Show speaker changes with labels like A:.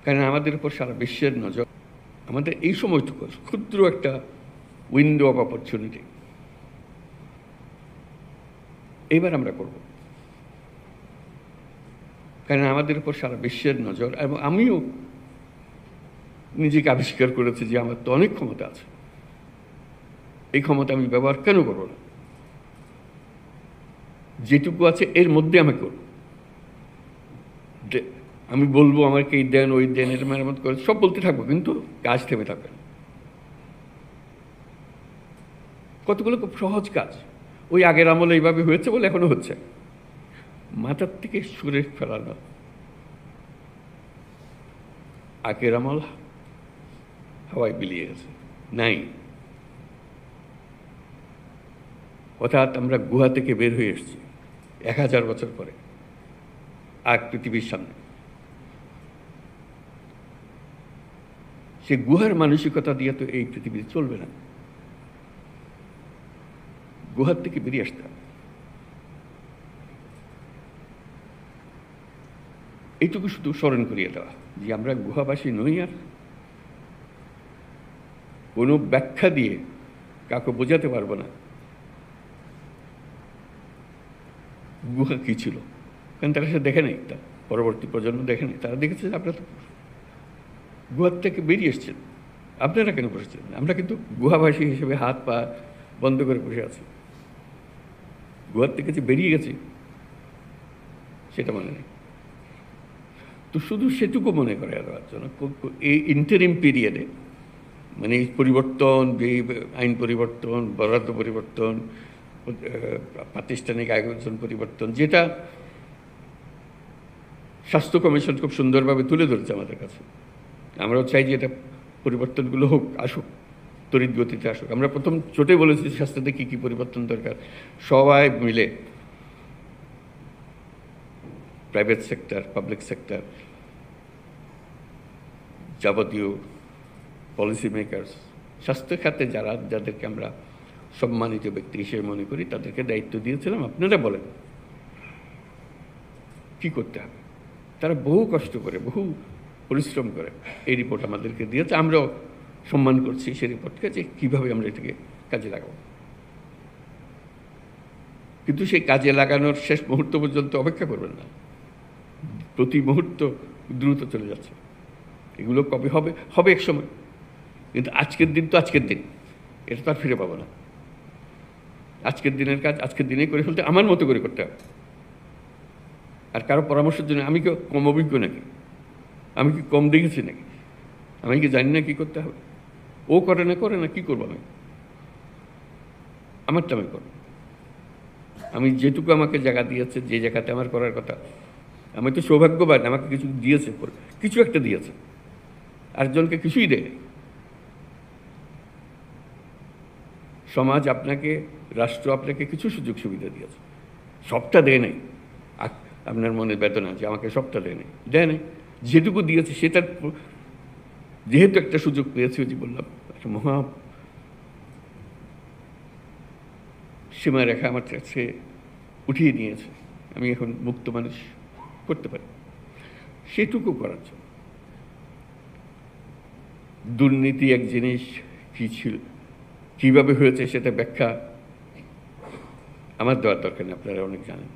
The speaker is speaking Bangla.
A: কারণ আমাদের উপর সারা বিশ্বের নজর। আমাদের এই সময়টুকু ক্ষুদ্র একটা উইন্ডো অফ অপরচুনিটি এইবার আমরা করব, কারণ আমাদের উপর সারা বিশ্বের নজর। এবং আমিও নিজেকে আবিষ্কার করেছি যে আমার তো অনেক ক্ষমতা আছে, এই ক্ষমতা আমি ব্যবহার কেন করব না? যেটুকু আছে এর মধ্যে আমি করব। আমি বলবো আমাকে এই দেন ওই দেন, এটা মেরামত করে সব বলতে থাকবো, কিন্তু কাজ থেমে থাকবে না। কতগুলো খুব সহজ কাজ, ওই আগের আমলে এইভাবে হয়েছে বলে এখনো হচ্ছে। মাথার থেকে সুরে ফেলানো আগের আমল হাওয়ায় বিলিয়ে গেছে, নাই। অর্থাৎ আমরা গুহা থেকে বের হয়ে এসেছি 1000 বছর পরে, আর পৃথিবীর সামনে সে গুহার মানসিকতা দিয়ে তো এই পৃথিবী চলবে না। গুহার থেকে বেরিয়ে আসতে হবে। এইটুকু শুধু স্মরণ করিয়ে দেওয়া যে আমরা গুহাবাসী নই, আর কোনো ব্যাখ্যা দিয়ে কাউকে বোঝাতে পারবো না গুহা কী ছিল, কারণ তারা সে দেখে নেই, তার পরবর্তী প্রজন্ম দেখে নেই। তারা দেখেছে যে আপনারা তো গুহার থেকে বেরিয়ে এসছেন, আপনারা কেন বসেছেন? আমরা কিন্তু গুহাবাসী হিসেবে হাত পা বন্ধ করে বসে আছি। গুহার থেকে যে বেরিয়ে গেছি সেটা মনে নেই। তো শুধু সেটুকু মনে করে দেওয়ার জন্য এই ইন্টারিম পিরিয়ডে, মানে এই পরিবর্তন, এই আইন পরিবর্তন, বরাদ্দ পরিবর্তন, প্রাতিষ্ঠানিক আয়োজন পরিবর্তন, যেটা স্বাস্থ্য কমিশন খুব সুন্দরভাবে তুলে ধরেছে আমাদের কাছে। আমরাও চাই যে এটা পরিবর্তনগুলো হোক, আসুক, তড়িৎ গতিতে আসুক। আমরা প্রথম চোটে বলেছি স্বাস্থ্যতে কী কী পরিবর্তন দরকার, সবাই মিলে, প্রাইভেট সেক্টর, পাবলিক সেক্টর, যাবতীয় পলিসি মেকার্স, স্বাস্থ্য খাতে যাদেরকে আমরা সম্মানিত ব্যক্তি হিসেবে মনে করি, তাদেরকে দায়িত্ব দিয়েছিলাম, আপনারা বলেন কী করতে হবে। তারা বহু কষ্ট করে, বহু পরিশ্রম করে এই রিপোর্ট আমাদেরকে দিয়েছে। আমরাও সম্মান করছি সেই রিপোর্টকে, যে কীভাবে আমরা এটাকে কাজে লাগাবো। কিন্তু সেই কাজে লাগানোর শেষ মুহূর্ত পর্যন্ত অপেক্ষা করবেন না, প্রতি মুহূর্ত দ্রুত চলে যাচ্ছে। এগুলো কবে হবে? হবে এক সময়, কিন্তু আজকের দিন তো আজকের দিন, এটা তো আর ফিরে পাবো না। আজকের দিনের কাজ আজকের দিনেই করে ফেলতে আমার মতো করে করতে হবে। আর কারো পরামর্শের জন্য আমি কি কম অভিজ্ঞ নাকি? আমি কি কম দেখেছি নাকি? আমি কি জানি না কী করতে হবে? ও করে না কী করবো আমি? আমারটা আমি করব। আমি যেটুকু আমাকে জায়গা দিয়েছে, যে জায়গাতে আমার করার কথা, আমি তো সৌভাগ্যবান, আমাকে কিছু দিয়েছে, কিছু একটা দিয়েছে, আরেকজনকে কিছুই দেয়। সমাজ আপনাকে, রাষ্ট্র আপনাকে কিছু সুযোগ সুবিধা দিয়েছে, সবটা দেয় নাই। আপনার মনে বেদনা যে আমাকে সবটা দেয় নাই, যেটুকু দিয়েছে সেটার যেহেতু একটা সুযোগ পেয়েছি, যে বললাম একটা মহা সীমারেখা আমার কাছে উঠিয়ে নিয়েছে, আমি এখন মুক্ত মানুষ করতে পারি। সেটুকু করার জন্য দুর্নীতি এক জিনিস কী ছিল, কীভাবে হয়েছে সেটা ব্যাখ্যা আমার দেওয়ার দরকার নেই, আপনারা অনেক জানেন।